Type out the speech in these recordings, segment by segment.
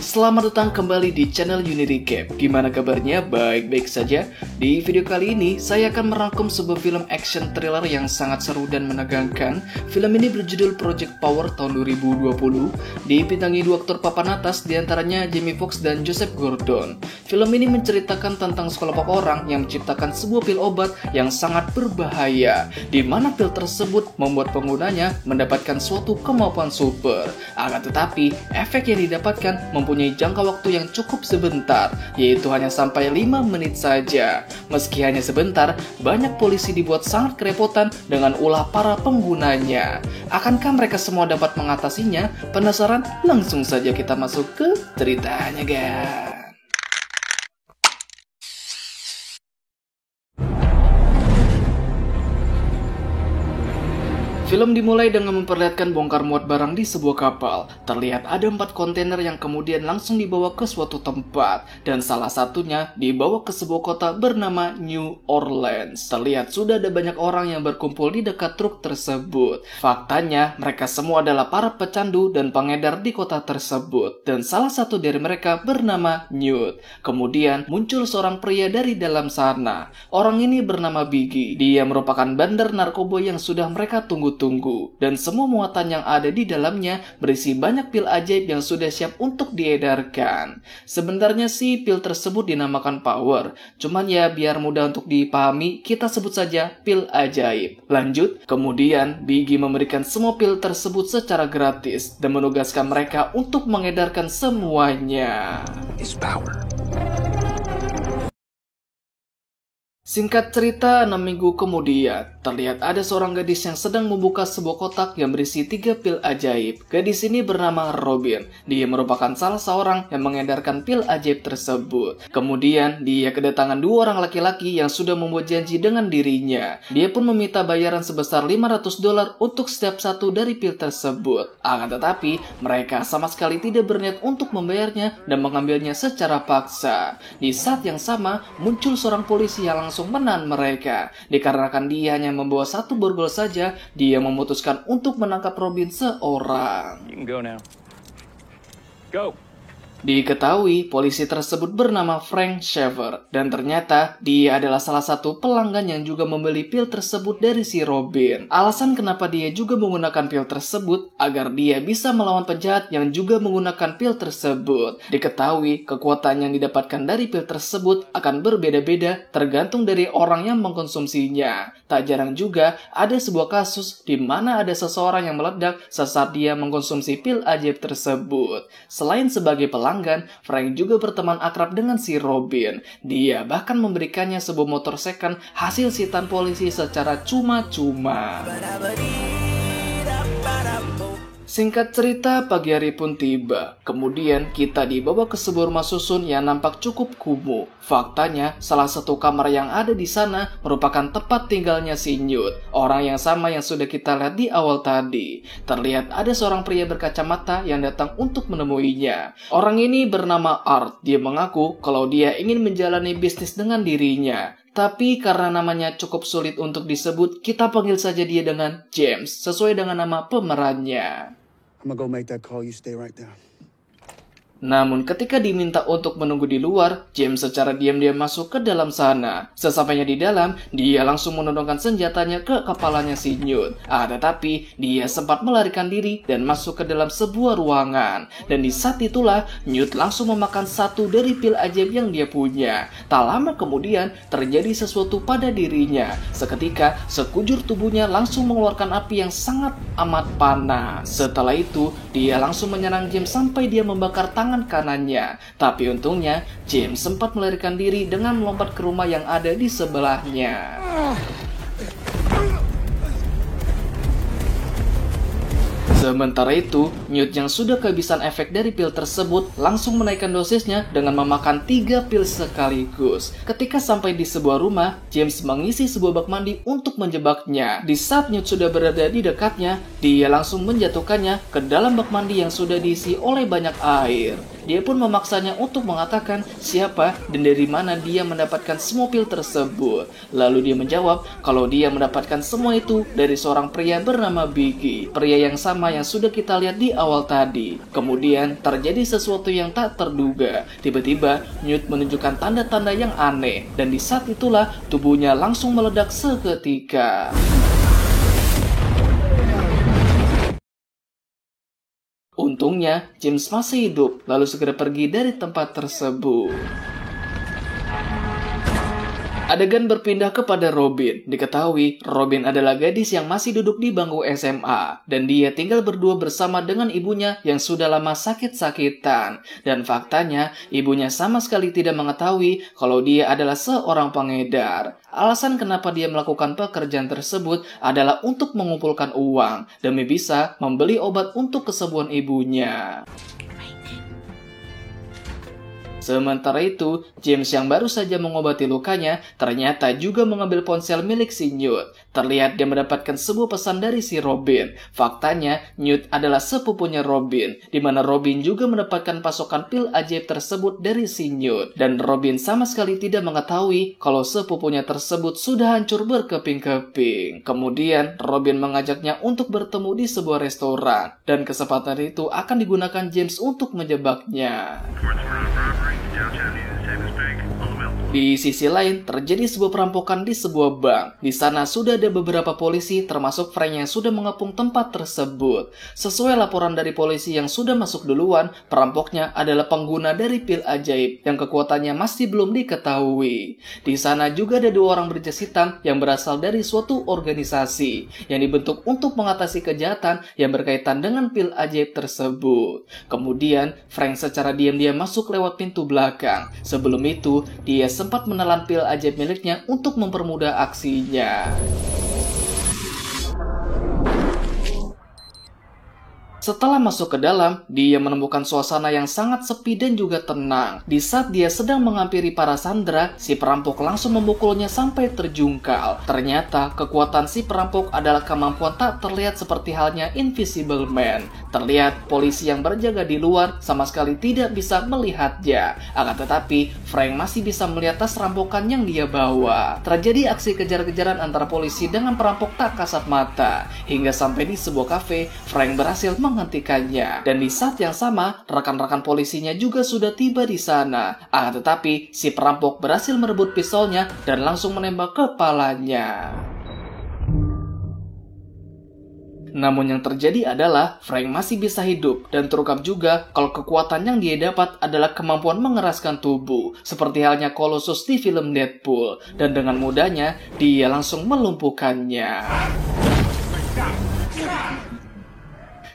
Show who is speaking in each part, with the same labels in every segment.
Speaker 1: Selamat datang kembali di channel Unirecap. Gimana kabarnya? Baik-baik saja. Di video kali ini, saya akan merangkum sebuah film action thriller yang sangat seru dan menegangkan. Film ini berjudul Project Power tahun 2020. Dibintangi dua aktor papan atas, diantaranya Jamie Foxx dan Joseph Gordon. Film ini menceritakan tentang sekelompok orang yang menciptakan sebuah pil obat yang sangat berbahaya, di mana pil tersebut membuat penggunanya mendapatkan suatu kemampuan super. Akan tetapi, efek yang didapatkan mempunyai jangka waktu yang cukup sebentar, yaitu hanya sampai 5 menit saja. Meski hanya sebentar, banyak polisi dibuat sangat kerepotan dengan ulah para penggunanya. Akankah mereka semua dapat mengatasinya? Penasaran? Langsung saja kita masuk ke ceritanya, guys. Film dimulai dengan memperlihatkan bongkar muat barang di sebuah kapal. Terlihat ada 4 kontainer yang kemudian langsung dibawa ke suatu tempat, dan salah satunya dibawa ke sebuah kota bernama New Orleans. Terlihat sudah ada banyak orang yang berkumpul di dekat truk tersebut. Faktanya, mereka semua adalah para pecandu dan pengedar di kota tersebut, dan salah satu dari mereka bernama Newt. Kemudian muncul seorang pria dari dalam sana. Orang ini bernama Biggie. Dia merupakan bandar narkoba yang sudah mereka tunggu-tunggu, dan semua muatan yang ada di dalamnya berisi banyak pil ajaib yang sudah siap untuk diedarkan. Sebenarnya sih pil tersebut dinamakan Power, cuman ya biar mudah untuk dipahami, kita sebut saja pil ajaib. Lanjut, kemudian Biggie memberikan semua pil tersebut secara gratis dan menugaskan mereka untuk mengedarkan semuanya. Singkat cerita, 6 minggu kemudian, terlihat ada seorang gadis yang sedang membuka sebuah kotak yang berisi 3 pil ajaib. Gadis ini bernama Robin. Dia merupakan salah seorang yang mengedarkan pil ajaib tersebut. Kemudian, dia kedatangan 2 orang laki-laki yang sudah membuat janji dengan dirinya. Dia pun meminta bayaran sebesar $500 untuk setiap satu dari pil tersebut. Akan tetapi, mereka sama sekali tidak berniat untuk membayarnya dan mengambilnya secara paksa. Di saat yang sama, muncul seorang polisi yang langsung menahan mereka. Dikarenakan dia hanya membawa 1 borgol saja, dia memutuskan untuk menangkap Robin seorang.
Speaker 2: You can go now. Go.
Speaker 1: Diketahui polisi tersebut bernama Frank Shaver, dan ternyata dia adalah salah satu pelanggan yang juga membeli pil tersebut dari si Robin. Alasan kenapa dia juga menggunakan pil tersebut agar dia bisa melawan penjahat yang juga menggunakan pil tersebut. Diketahui kekuatan yang didapatkan dari pil tersebut akan berbeda-beda tergantung dari orang yang mengkonsumsinya. Tak jarang juga ada sebuah kasus di mana ada seseorang yang meledak saat dia mengkonsumsi pil ajaib tersebut. Selain sebagai pelanggan, Frank juga berteman akrab dengan si Robin. Dia bahkan memberikannya sebuah motor second hasil sitaan polisi secara cuma-cuma. Singkat cerita, pagi hari pun tiba. Kemudian kita dibawa ke sebuah rumah susun yang nampak cukup kumuh. Faktanya, salah satu kamar yang ada di sana merupakan tempat tinggalnya si Newt, orang yang sama yang sudah kita lihat di awal tadi. Terlihat ada seorang pria berkacamata yang datang untuk menemuinya. Orang ini bernama Art. Dia mengaku kalau dia ingin menjalani bisnis dengan dirinya. Tapi karena namanya cukup sulit untuk disebut, kita panggil saja dia dengan James, sesuai dengan nama pemerannya.
Speaker 3: I'm gonna go make that call, you stay right there.
Speaker 1: Namun ketika diminta untuk menunggu di luar, James secara diam-diam masuk ke dalam sana. Sesampainya di dalam, dia langsung menodongkan senjatanya ke kepalanya si Newt. Tetapi dia sempat melarikan diri dan masuk ke dalam sebuah ruangan. Dan di saat itulah, Newt langsung memakan 1 dari pil ajaib yang dia punya. Tak lama kemudian, terjadi sesuatu pada dirinya. Seketika, sekujur tubuhnya langsung mengeluarkan api yang sangat amat panas. Setelah itu, dia langsung menyerang James sampai dia membakar tangan kanannya. Tapi untungnya James sempat melarikan diri dengan melompat ke rumah yang ada di sebelahnya. Sementara itu, Newt yang sudah kehabisan efek dari pil tersebut langsung menaikkan dosisnya dengan memakan 3 pil sekaligus. Ketika sampai di sebuah rumah, James mengisi sebuah bak mandi untuk menjebaknya. Di saat Newt sudah berada di dekatnya, dia langsung menjatuhkannya ke dalam bak mandi yang sudah diisi oleh banyak air. dia pun memaksanya untuk mengatakan siapa dan dari mana dia mendapatkan semua pil tersebut. Lalu dia menjawab kalau dia mendapatkan semua itu dari seorang pria bernama Biggie, pria yang sama yang sudah kita lihat di awal tadi. Kemudian terjadi sesuatu yang tak terduga. Tiba-tiba Newt menunjukkan tanda-tanda yang aneh, dan di saat itulah tubuhnya langsung meledak seketika. Untungnya, James masih hidup, lalu segera pergi dari tempat tersebut. Adegan berpindah kepada Robin. Diketahui, Robin adalah gadis yang masih duduk di bangku SMA, dan dia tinggal berdua bersama dengan ibunya yang sudah lama sakit-sakitan. Dan faktanya, ibunya sama sekali tidak mengetahui kalau dia adalah seorang pengedar. Alasan kenapa dia melakukan pekerjaan tersebut adalah untuk mengumpulkan uang demi bisa membeli obat untuk kesembuhan ibunya. Sementara itu, James yang baru saja mengobati lukanya ternyata juga mengambil ponsel milik si Newt. Terlihat dia mendapatkan sebuah pesan dari si Robin. Faktanya, Newt adalah sepupunya Robin, di mana Robin juga mendapatkan pasokan pil ajaib tersebut dari si Newt. Dan Robin sama sekali tidak mengetahui kalau sepupunya tersebut sudah hancur berkeping-keping. Kemudian, Robin mengajaknya untuk bertemu di sebuah restoran, dan kesempatan itu akan digunakan James untuk menjebaknya. Di sisi lain, terjadi sebuah perampokan di sebuah bank. Di sana sudah ada beberapa polisi, termasuk Frank yang sudah mengepung tempat tersebut. Sesuai laporan dari polisi yang sudah masuk duluan, perampoknya adalah pengguna dari pil ajaib yang kekuatannya masih belum diketahui. Di sana juga ada 2 orang berjas hitam yang berasal dari suatu organisasi yang dibentuk untuk mengatasi kejahatan yang berkaitan dengan pil ajaib tersebut. Kemudian, Frank secara diam-diam masuk lewat pintu belakang. Sebelum itu, dia sempat menelan pil ajaib miliknya untuk mempermudah aksinya. Setelah masuk ke dalam, dia menemukan suasana yang sangat sepi dan juga tenang. Di saat dia sedang menghampiri para sandera, si perampok langsung memukulnya sampai terjungkal. Ternyata, kekuatan si perampok adalah kemampuan tak terlihat seperti halnya Invisible Man. Terlihat, polisi yang berjaga di luar sama sekali tidak bisa melihatnya. Akan tetapi, Frank masih bisa melihat tas rampokan yang dia bawa. Terjadi aksi kejar-kejaran antara polisi dengan perampok tak kasat mata. Hingga sampai di sebuah kafe, Frank berhasil menghentikannya. Dan di saat yang sama, rekan-rekan polisinya juga sudah tiba di sana. Akan tetapi, si perampok berhasil merebut pistolnya dan langsung menembak kepalanya. Namun yang terjadi adalah Frank masih bisa hidup dan terungkap juga kalau kekuatan yang dia dapat adalah kemampuan mengeraskan tubuh, seperti halnya Colossus di film Deadpool, dan dengan mudahnya dia langsung melumpuhkannya.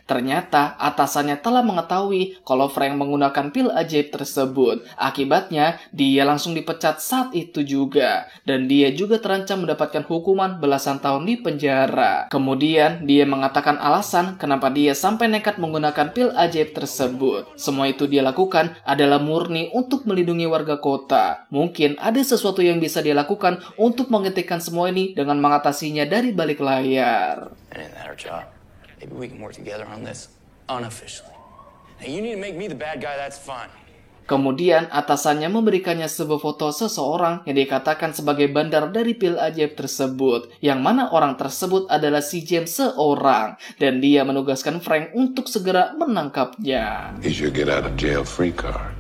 Speaker 1: Ternyata atasannya telah mengetahui kalau Frank menggunakan pil ajaib tersebut. Akibatnya, dia langsung dipecat saat itu juga. Dan dia juga terancam mendapatkan hukuman belasan tahun di penjara. Kemudian, dia mengatakan alasan kenapa dia sampai nekat menggunakan pil ajaib tersebut. Semua itu dia lakukan adalah murni untuk melindungi warga kota. Mungkin ada sesuatu yang bisa dia lakukan untuk menghentikan semua ini dengan mengatasinya dari balik layar.
Speaker 4: Maybe we can work together on this unofficially. Now you need to make me the bad guy, that's fine.
Speaker 1: Kemudian atasannya memberikannya sebuah foto seseorang yang dikatakan sebagai bandar dari pil ajaib tersebut, yang mana orang tersebut adalah si James seorang, dan dia menugaskan Frank untuk segera menangkapnya.
Speaker 5: Is your get out of jail free card.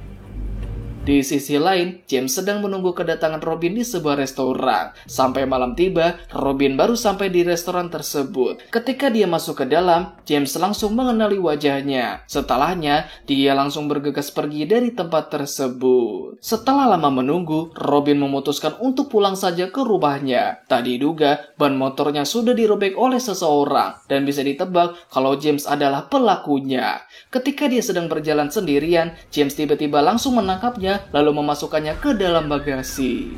Speaker 1: Di sisi lain, James sedang menunggu kedatangan Robin di sebuah restoran. Sampai malam tiba, Robin baru sampai di restoran tersebut. Ketika dia masuk ke dalam, James langsung mengenali wajahnya. Setelahnya, dia langsung bergegas pergi dari tempat tersebut. Setelah lama menunggu, Robin memutuskan untuk pulang saja ke rumahnya. Tak diduga, ban motornya sudah dirobek oleh seseorang, dan bisa ditebak kalau James adalah pelakunya. Ketika dia sedang berjalan sendirian, James tiba-tiba langsung menangkapnya lalu memasukkannya ke dalam bagasi.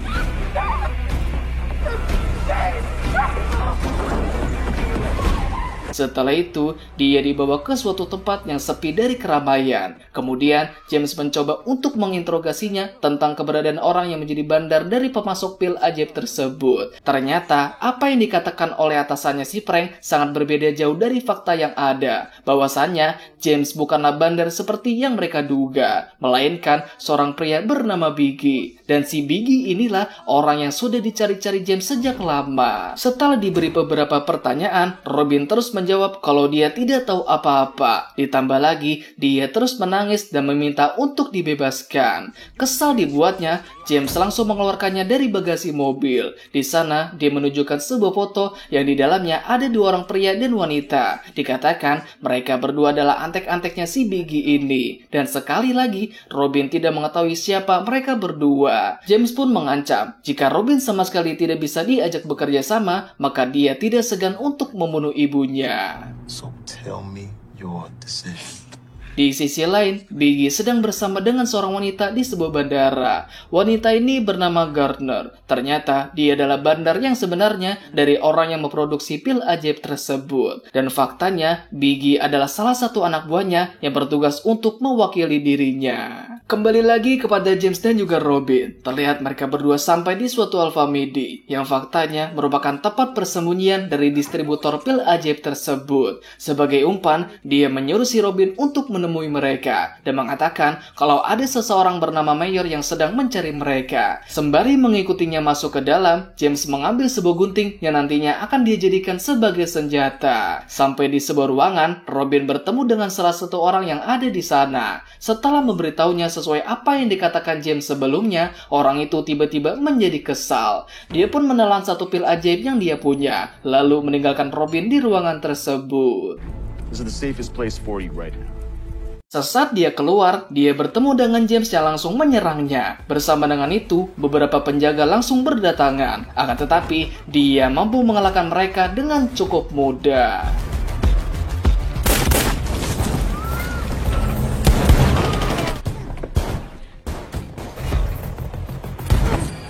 Speaker 1: Setelah itu, dia dibawa ke suatu tempat yang sepi dari keramaian. Kemudian, James mencoba untuk menginterogasinya tentang keberadaan orang yang menjadi bandar dari pemasok pil ajaib tersebut. Ternyata, apa yang dikatakan oleh atasannya si Frank sangat berbeda jauh dari fakta yang ada. Bahwasannya, James bukanlah bandar seperti yang mereka duga, melainkan seorang pria bernama Biggie. Dan si Biggie inilah orang yang sudah dicari-cari James sejak lama. Setelah diberi beberapa pertanyaan, Robin terus menjawab kalau dia tidak tahu apa-apa. Ditambah lagi, dia terus menangis dan meminta untuk dibebaskan. Kesal dibuatnya, James langsung mengeluarkannya dari bagasi mobil. Di sana, dia menunjukkan sebuah foto yang di dalamnya ada dua orang pria dan wanita. Dikatakan mereka berdua adalah antek-anteknya si Biggie ini. Dan sekali lagi, Robin tidak mengetahui siapa mereka berdua. James pun mengancam, jika Robin sama sekali tidak bisa diajak bekerja sama, maka dia tidak segan untuk membunuh ibunya.
Speaker 6: So tell me your decision.
Speaker 1: Di sisi lain, Biggie sedang bersama dengan seorang wanita di sebuah bandara. Wanita ini bernama Gardner. Ternyata dia adalah bandar yang sebenarnya dari orang yang memproduksi pil ajaib tersebut. Dan faktanya, Biggie adalah salah satu anak buahnya yang bertugas untuk mewakili dirinya. Kembali lagi kepada James dan juga Robin. Terlihat mereka berdua sampai di suatu Alfamidi, yang faktanya merupakan tempat persembunyian dari distributor pil ajaib tersebut. Sebagai umpan, dia menyuruh si Robin untuk menemui mereka dan mengatakan kalau ada seseorang bernama Mayor yang sedang mencari mereka. Sembari mengikutinya masuk ke dalam, James mengambil sebuah gunting yang nantinya akan dia jadikan sebagai senjata. Sampai di sebuah ruangan, Robin bertemu dengan salah satu orang yang ada di sana. Setelah memberitahunya sesuai apa yang dikatakan James sebelumnya, orang itu tiba-tiba menjadi kesal. Dia pun menelan satu pil ajaib yang dia punya, lalu meninggalkan Robin di ruangan tersebut.
Speaker 6: This is the safest place for you right now.
Speaker 1: Sesaat dia keluar, dia bertemu dengan James yang langsung menyerangnya. Bersama dengan itu, beberapa penjaga langsung berdatangan. Akan tetapi, dia mampu mengalahkan mereka dengan cukup mudah.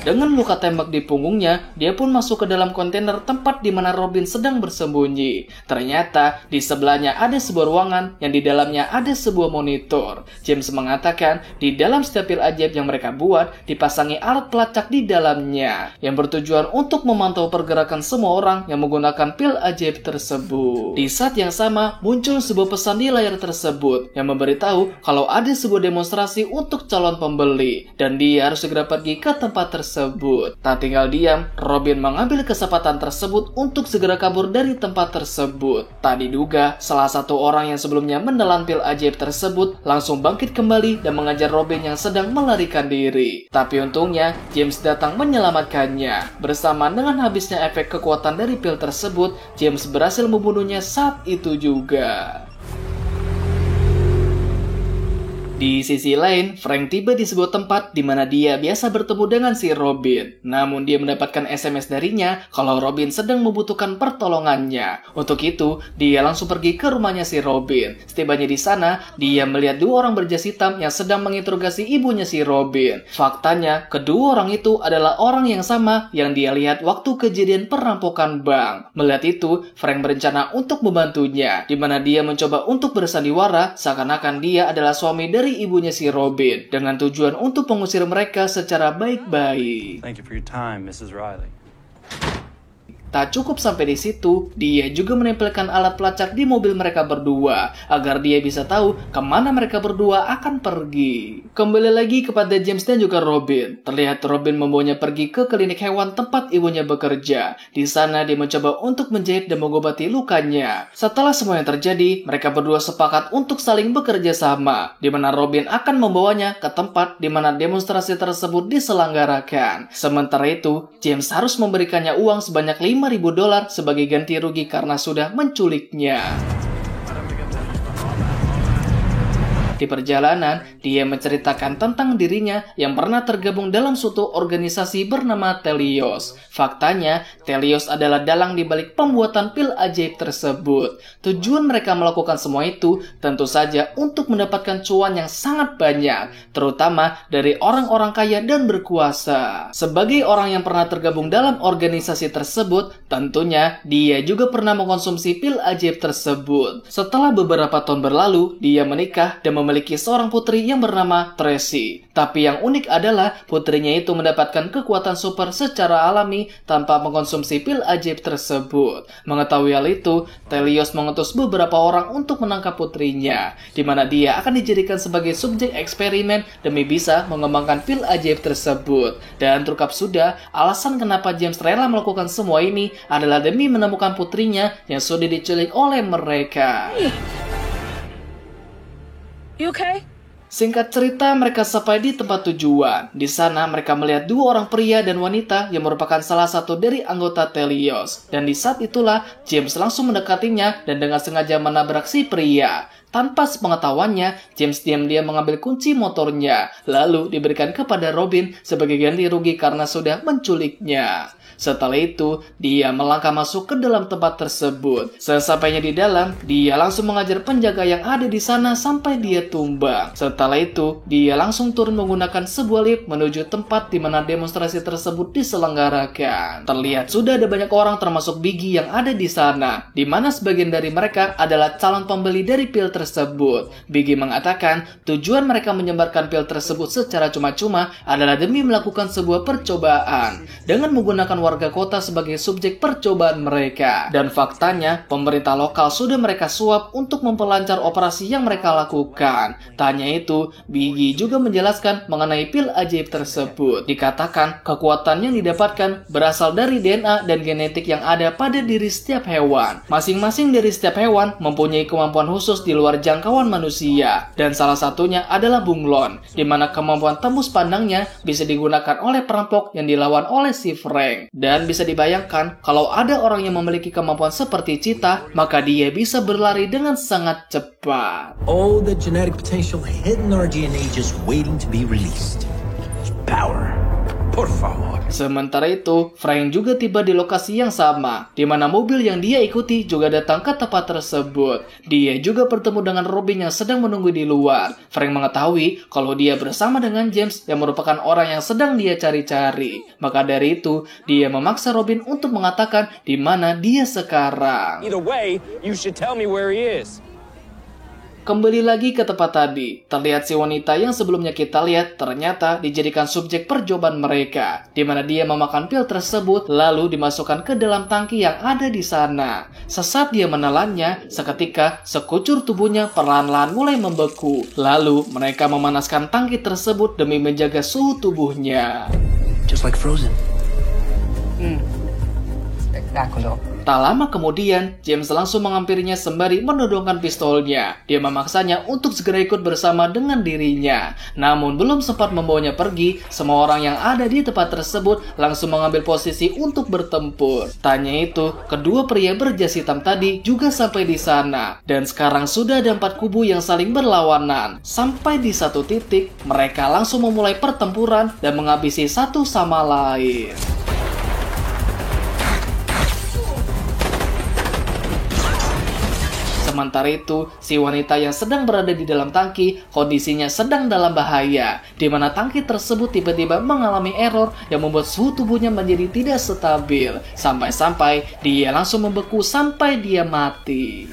Speaker 1: Dengan luka tembak di punggungnya, dia pun masuk ke dalam kontainer tempat di mana Robin sedang bersembunyi. Ternyata, di sebelahnya ada sebuah ruangan yang di dalamnya ada sebuah monitor. James mengatakan, di dalam setiap pil ajaib yang mereka buat, dipasangi alat pelacak di dalamnya, yang bertujuan untuk memantau pergerakan semua orang yang menggunakan pil ajaib tersebut. Di saat yang sama, muncul sebuah pesan di layar tersebut, yang memberitahu kalau ada sebuah demonstrasi untuk calon pembeli, dan dia harus segera pergi ke tempat tersebut. Tak tinggal diam, Robin mengambil kesempatan tersebut untuk segera kabur dari tempat tersebut. Tak diduga, salah satu orang yang sebelumnya menelan pil ajaib tersebut langsung bangkit kembali dan mengajar Robin yang sedang melarikan diri. Tapi untungnya, James datang menyelamatkannya. Bersama dengan habisnya efek kekuatan dari pil tersebut, James berhasil membunuhnya saat itu juga. Di sisi lain, Frank tiba di sebuah tempat di mana dia biasa bertemu dengan si Robin. Namun dia mendapatkan SMS darinya kalau Robin sedang membutuhkan pertolongannya. Untuk itu, dia langsung pergi ke rumahnya si Robin. Setibanya di sana, dia melihat dua orang berjas hitam yang sedang menginterogasi ibunya si Robin. Faktanya, kedua orang itu adalah orang yang sama yang dia lihat waktu kejadian perampokan bank. Melihat itu, Frank berencana untuk membantunya, di mana dia mencoba untuk bersandiwara seakan-akan dia adalah suami dari ibunya si Robin dengan tujuan untuk mengusir mereka secara baik-baik.
Speaker 7: Thank you for your time, Mrs. Riley.
Speaker 1: Tak cukup sampai di situ, dia juga menempelkan alat pelacak di mobil mereka berdua agar dia bisa tahu kemana mereka berdua akan pergi. Kembali lagi kepada James dan juga Robin. Terlihat Robin membawanya pergi ke klinik hewan tempat ibunya bekerja. Di sana dia mencoba untuk menjahit dan mengobati lukanya. Setelah semua yang terjadi, mereka berdua sepakat untuk saling bekerja sama, di mana Robin akan membawanya ke tempat di mana demonstrasi tersebut diselenggarakan. Sementara itu, James harus memberikannya uang sebanyak $5.000 sebagai ganti rugi karena sudah menculiknya. Di perjalanan, dia menceritakan tentang dirinya yang pernah tergabung dalam suatu organisasi bernama Telios. Faktanya, Telios adalah dalang di balik pembuatan pil ajaib tersebut. Tujuan mereka melakukan semua itu tentu saja untuk mendapatkan cuan yang sangat banyak, terutama dari orang-orang kaya dan berkuasa. Sebagai orang yang pernah tergabung dalam organisasi tersebut, tentunya dia juga pernah mengkonsumsi pil ajaib tersebut. Setelah beberapa tahun berlalu, dia menikah dan memiliki seorang putri yang bernama Tracy. Tapi yang unik adalah putrinya itu mendapatkan kekuatan super secara alami tanpa mengkonsumsi pil ajaib tersebut. Mengetahui hal itu, Telios mengutus beberapa orang untuk menangkap putrinya, di mana dia akan dijadikan sebagai subjek eksperimen demi bisa mengembangkan pil ajaib tersebut. Dan terungkap sudah, alasan kenapa James rela melakukan semua ini adalah demi menemukan putrinya yang sudah diculik oleh mereka.
Speaker 8: You okay?
Speaker 1: Singkat cerita, mereka sampai di tempat tujuan. Di sana, mereka melihat dua orang pria dan wanita yang merupakan salah satu dari anggota Telios. Dan di saat itulah, James langsung mendekatinya dan dengan sengaja menabrak si pria. Tanpa sepengetahuannya, James diam-diam mengambil kunci motornya, lalu diberikan kepada Robin sebagai ganti rugi karena sudah menculiknya. Setelah itu, dia melangkah masuk ke dalam tempat tersebut. Sesampainya di dalam, dia langsung mengajar penjaga yang ada di sana sampai dia tumbang. Setelah itu, dia langsung turun menggunakan sebuah lift menuju tempat di mana demonstrasi tersebut diselenggarakan. Terlihat sudah ada banyak orang termasuk Biggie yang ada di sana, di mana sebagian dari mereka adalah calon pembeli dari pil tersebut. Biggie mengatakan tujuan mereka menyebarkan pil tersebut secara cuma-cuma adalah demi melakukan sebuah percobaan dengan menggunakan warga kota sebagai subjek percobaan mereka. Dan faktanya, pemerintah lokal sudah mereka suap untuk memperlancar operasi yang mereka lakukan. Tak hanya itu, Biggie juga menjelaskan mengenai pil ajaib tersebut. Dikatakan kekuatan yang didapatkan berasal dari DNA dan genetik yang ada pada diri setiap hewan. Masing-masing dari setiap hewan mempunyai kemampuan khusus di luar jangkauan manusia. Dan salah satunya adalah bunglon, di mana kemampuan tembus pandangnya bisa digunakan oleh perampok yang dilawan oleh si Frank. Dan bisa dibayangkan, kalau ada orang yang memiliki kemampuan seperti Cheetah, maka dia bisa berlari dengan sangat cepat.
Speaker 9: All the genetic potential hidden in our DNA just waiting to be released. Power. Por favor.
Speaker 1: Sementara itu, Frank juga tiba di lokasi yang sama, di mana mobil yang dia ikuti juga datang ke tempat tersebut. Dia juga bertemu dengan Robin yang sedang menunggu di luar. Frank mengetahui kalau dia bersama dengan James yang merupakan orang yang sedang dia cari-cari. Maka dari itu, dia memaksa Robin untuk mengatakan di mana dia sekarang.
Speaker 2: Either way, you should tell me where he is.
Speaker 1: Kembali lagi ke tempat tadi, terlihat si wanita yang sebelumnya kita lihat ternyata dijadikan subjek percobaan mereka, di mana dia memakan pil tersebut lalu dimasukkan ke dalam tangki yang ada di sana. Sesaat dia menelannya, seketika sekucur tubuhnya perlahan-lahan mulai membeku. Lalu mereka memanaskan tangki tersebut demi menjaga suhu tubuhnya.
Speaker 9: Just like Frozen.
Speaker 8: Spectacular.
Speaker 1: Tak lama kemudian, James langsung menghampirinya sembari menodongkan pistolnya. Dia memaksanya untuk segera ikut bersama dengan dirinya. Namun belum sempat membawanya pergi, semua orang yang ada di tempat tersebut langsung mengambil posisi untuk bertempur. Tanya itu, kedua pria berjas hitam tadi juga sampai di sana. Dan sekarang sudah ada 4 kubu yang saling berlawanan. Sampai di satu titik, mereka langsung memulai pertempuran dan menghabisi satu sama lain. Sementara itu, si wanita yang sedang berada di dalam tangki, kondisinya sedang dalam bahaya, di mana tangki tersebut tiba-tiba mengalami error yang membuat suhu tubuhnya menjadi tidak stabil, sampai-sampai dia langsung membeku sampai dia mati.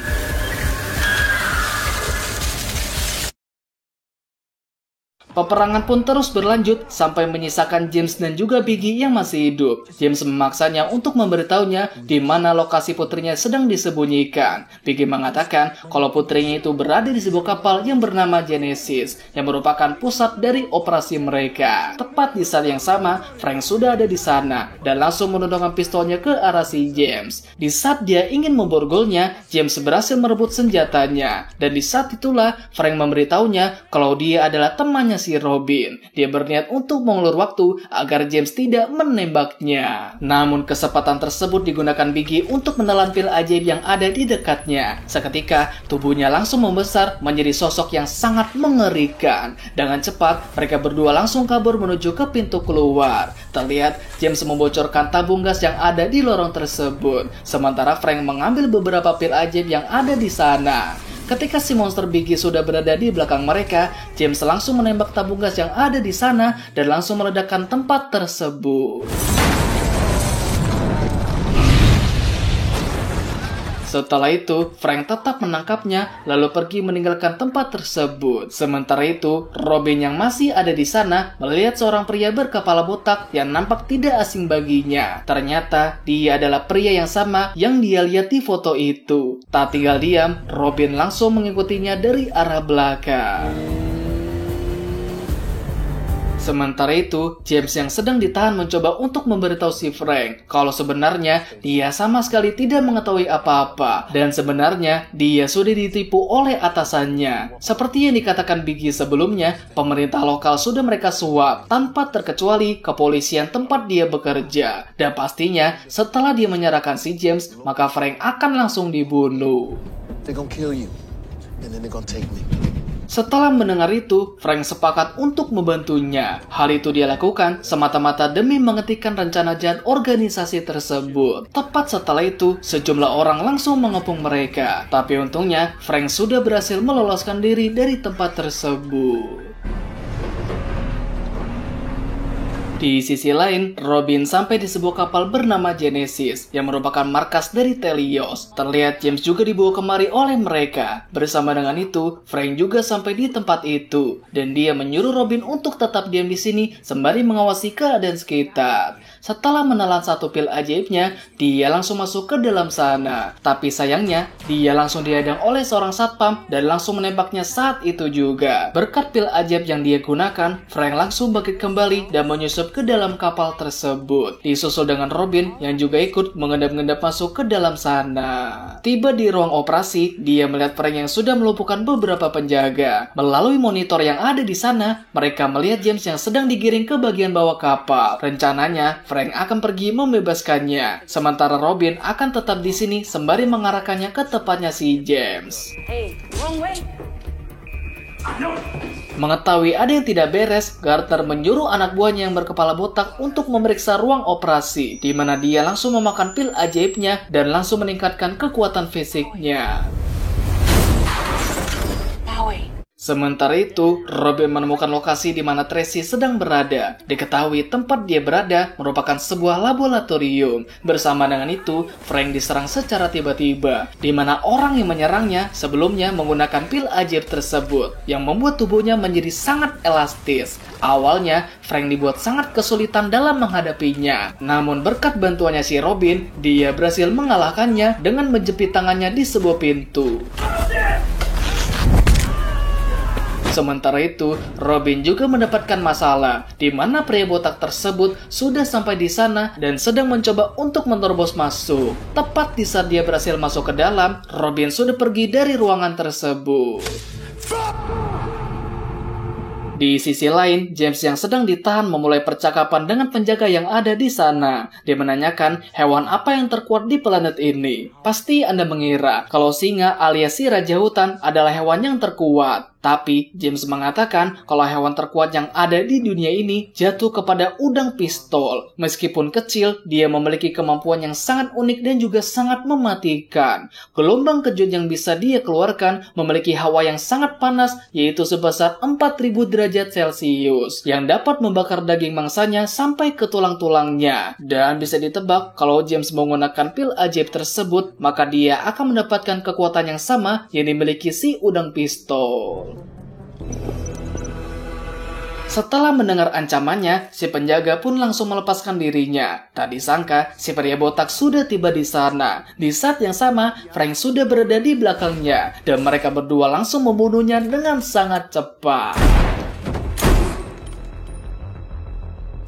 Speaker 1: Peperangan pun terus berlanjut sampai menyisakan James dan juga Biggie yang masih hidup. James memaksanya untuk memberitahunya di mana lokasi putrinya sedang disembunyikan. Biggie mengatakan kalau putrinya itu berada di sebuah kapal yang bernama Genesis, yang merupakan pusat dari operasi mereka. Tepat di saat yang sama, Frank sudah ada di sana dan langsung menodongkan pistolnya ke arah si James. Di saat dia ingin memborgolnya, James berhasil merebut senjatanya. Dan di saat itulah Frank memberitahunya kalau dia adalah temannya si si Robin. Dia berniat untuk mengulur waktu agar James tidak menembaknya. Namun kesempatan tersebut digunakan Biggie untuk menelan pil ajaib yang ada di dekatnya. Seketika tubuhnya langsung membesar menjadi sosok yang sangat mengerikan. Dengan cepat mereka berdua langsung kabur menuju ke pintu keluar. Terlihat James membocorkan tabung gas yang ada di lorong tersebut, sementara Frank mengambil beberapa pil ajaib yang ada di sana. Ketika si monster Biggie sudah berada di belakang mereka, James langsung menembak tabung gas yang ada di sana dan langsung meledakkan tempat tersebut. Setelah itu, Frank tetap menangkapnya lalu pergi meninggalkan tempat tersebut. Sementara itu, Robin yang masih ada di sana melihat seorang pria berkepala botak yang nampak tidak asing baginya. Ternyata dia adalah pria yang sama yang dia lihat di foto itu. Tak tinggal diam, Robin langsung mengikutinya dari arah belakang. Sementara itu, James yang sedang ditahan mencoba untuk memberitahu si Frank kalau sebenarnya dia sama sekali tidak mengetahui apa-apa dan sebenarnya dia sudah ditipu oleh atasannya. Seperti yang dikatakan Biggie sebelumnya, pemerintah lokal sudah mereka suap tanpa terkecuali kepolisian tempat dia bekerja. Dan pastinya setelah dia menyerahkan si James, maka Frank akan langsung dibunuh.
Speaker 3: They're gonna kill you, and then they're gonna take me.
Speaker 1: Setelah mendengar itu, Frank sepakat untuk membantunya. Hal itu dia lakukan semata-mata demi menghentikan rencana jahat organisasi tersebut. Tepat setelah itu, sejumlah orang langsung mengepung mereka. Tapi untungnya, Frank sudah berhasil meloloskan diri dari tempat tersebut. Di sisi lain, Robin sampai di sebuah kapal bernama Genesis yang merupakan markas dari Telios. Terlihat James juga dibawa kemari oleh mereka. Bersama dengan itu, Frank juga sampai di tempat itu dan dia menyuruh Robin untuk tetap diam di sini sembari mengawasi keadaan sekitar. Setelah menelan satu pil ajaibnya, dia langsung masuk ke dalam sana. Tapi sayangnya, dia langsung dihadang oleh seorang satpam dan langsung menembaknya saat itu juga. Berkat pil ajaib yang dia gunakan, Frank langsung bangkit kembali dan menyusup ke dalam kapal tersebut. Disusul dengan Robin yang juga ikut mengendap-endap masuk ke dalam sana. Tiba di ruang operasi, dia melihat Frank yang sudah melumpuhkan beberapa penjaga. Melalui monitor yang ada di sana, mereka melihat James yang sedang digiring ke bagian bawah kapal. Rencananya, Frank akan pergi membebaskannya, sementara Robin akan tetap di sini sembari mengarahkannya ke tempatnya si James.
Speaker 8: Hey, wrong way.
Speaker 1: Mengetahui ada yang tidak beres, Garter menyuruh anak buahnya yang berkepala botak untuk memeriksa ruang operasi, di mana dia langsung memakan pil ajaibnya dan langsung meningkatkan kekuatan fisiknya. Sementara itu, Robin menemukan lokasi di mana Tracy sedang berada. Diketahui tempat dia berada merupakan sebuah laboratorium. Bersama dengan itu, Frank diserang secara tiba-tiba, di mana orang yang menyerangnya sebelumnya menggunakan pil ajaib tersebut, yang membuat tubuhnya menjadi sangat elastis. Awalnya, Frank dibuat sangat kesulitan dalam menghadapinya. Namun berkat bantuannya si Robin, dia berhasil mengalahkannya dengan menjepit tangannya di sebuah pintu. Sementara itu, Robin juga mendapatkan masalah, di mana pria botak tersebut sudah sampai di sana dan sedang mencoba untuk menerobos masuk. Tepat di saat dia berhasil masuk ke dalam, Robin sudah pergi dari ruangan tersebut. Di sisi lain, James yang sedang ditahan memulai percakapan dengan penjaga yang ada di sana. Dia menanyakan hewan apa yang terkuat di planet ini. Pasti Anda mengira kalau singa alias si raja hutan adalah hewan yang terkuat. Tapi James mengatakan kalau hewan terkuat yang ada di dunia ini jatuh kepada udang pistol. Meskipun kecil, dia memiliki kemampuan yang sangat unik dan juga sangat mematikan. Gelombang kejut yang bisa dia keluarkan memiliki hawa yang sangat panas, yaitu sebesar 4000 derajat Celcius, yang dapat membakar daging mangsanya sampai ke tulang-tulangnya. Dan bisa ditebak kalau James menggunakan pil ajaib tersebut, maka dia akan mendapatkan kekuatan yang sama yang dimiliki si udang pistol. Setelah mendengar ancamannya, si penjaga pun langsung melepaskan dirinya. Tak disangka, si pria botak sudah tiba di sana. Di saat yang sama, Frank sudah berada di belakangnya, dan mereka berdua langsung membunuhnya dengan sangat cepat.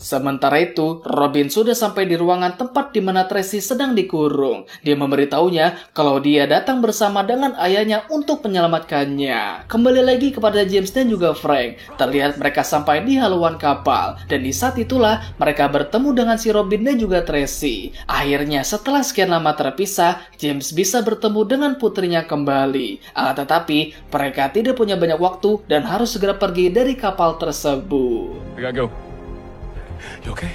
Speaker 1: Sementara itu, Robin sudah sampai di ruangan tempat di mana Tracy sedang dikurung. Dia memberitahunya kalau dia datang bersama dengan ayahnya untuk menyelamatkannya. Kembali lagi kepada James dan juga Frank. Terlihat mereka sampai di haluan kapal. Dan di saat itulah mereka bertemu dengan si Robin dan juga Tracy. Akhirnya setelah sekian lama terpisah, James bisa bertemu dengan putrinya kembali. Tetapi mereka tidak punya banyak waktu dan harus segera pergi dari kapal tersebut.
Speaker 2: We gotta go.
Speaker 3: You okay?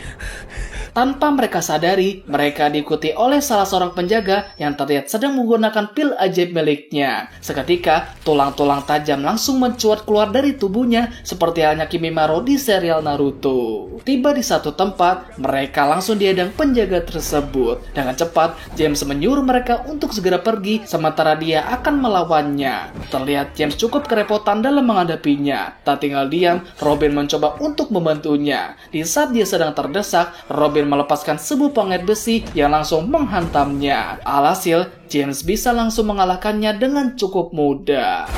Speaker 1: Tanpa mereka sadari, mereka diikuti oleh salah seorang penjaga yang terlihat sedang menggunakan pil ajaib miliknya. Seketika, tulang-tulang tajam langsung mencuat keluar dari tubuhnya seperti halnya Kimimaro di serial Naruto. Tiba di satu tempat, mereka langsung dihadang penjaga tersebut. Dengan cepat, James menyuruh mereka untuk segera pergi sementara dia akan melawannya. Terlihat James cukup kerepotan dalam menghadapinya. Tak tinggal diam, Robin mencoba untuk membantunya. Di saat dia sedang terdesak, Robin melepaskan sebuah pengait besi yang langsung menghantamnya. Alhasil, James bisa langsung mengalahkannya dengan cukup mudah.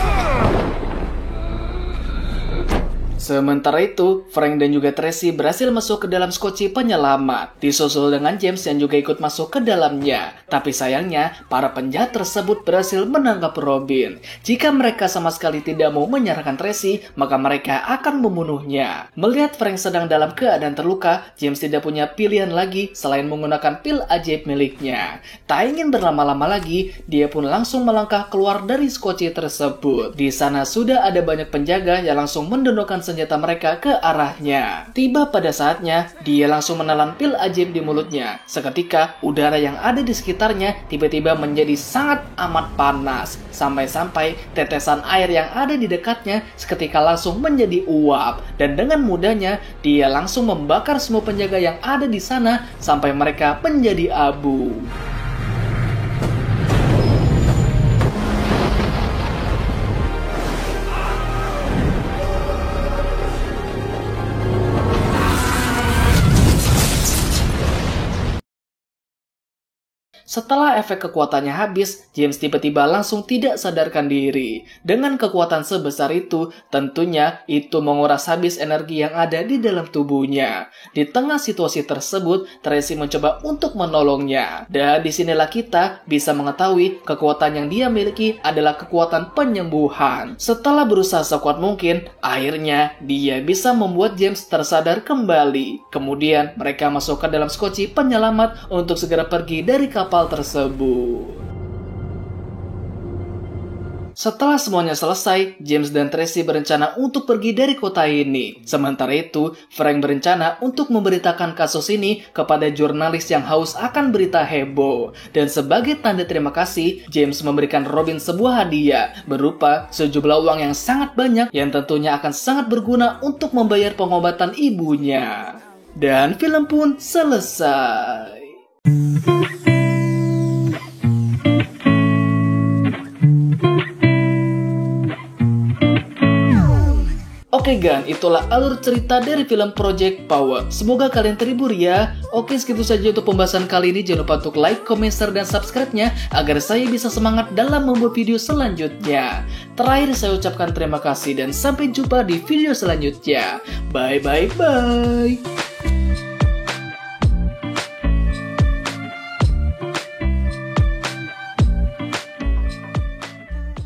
Speaker 1: Sementara itu, Frank dan juga Tracy berhasil masuk ke dalam skoci penyelamat, disusul dengan James yang juga ikut masuk ke dalamnya. Tapi sayangnya, para penjahat tersebut berhasil menangkap Robin. Jika mereka sama sekali tidak mau menyerahkan Tracy, maka mereka akan membunuhnya. Melihat Frank sedang dalam keadaan terluka, James tidak punya pilihan lagi selain menggunakan pil ajaib miliknya. Tak ingin berlama-lama lagi, dia pun langsung melangkah keluar dari skoci tersebut. Di sana sudah ada banyak penjaga yang langsung mendonokkan senjata mereka ke arahnya. Tiba pada saatnya, dia langsung menelan pil ajaib di mulutnya. Seketika, udara yang ada di sekitarnya tiba-tiba menjadi sangat amat panas. Sampai-sampai tetesan air yang ada di dekatnya seketika langsung menjadi uap. Dan dengan mudahnya, dia langsung membakar semua penjaga yang ada di sana sampai mereka menjadi abu. Setelah efek kekuatannya habis, James tiba-tiba langsung tidak sadarkan diri. Dengan kekuatan sebesar itu, tentunya itu menguras habis energi yang ada di dalam tubuhnya. Di tengah situasi tersebut, Tracy mencoba untuk menolongnya. Dan disinilah kita bisa mengetahui kekuatan yang dia miliki adalah kekuatan penyembuhan. Setelah berusaha sekuat mungkin, akhirnya dia bisa membuat James tersadar kembali. Kemudian mereka masuk ke dalam skoci penyelamat untuk segera pergi dari kapal tersebut. Setelah semuanya selesai, James dan Tracy berencana untuk pergi dari kota ini. Sementara itu, Frank berencana untuk memberitakan kasus ini kepada jurnalis yang haus akan berita heboh. Dan sebagai tanda terima kasih, James memberikan Robin sebuah hadiah berupa sejumlah uang yang sangat banyak yang tentunya akan sangat berguna untuk membayar pengobatan ibunya. Dan film pun selesai. Oke gang, itulah alur cerita dari film Project Power. Semoga kalian terhibur ya. Oke, segitu saja untuk pembahasan kali ini. Jangan lupa untuk like, comment, share, dan subscribe-nya agar saya bisa semangat dalam membuat video selanjutnya. Terakhir saya ucapkan terima kasih dan sampai jumpa di video selanjutnya. Bye bye bye.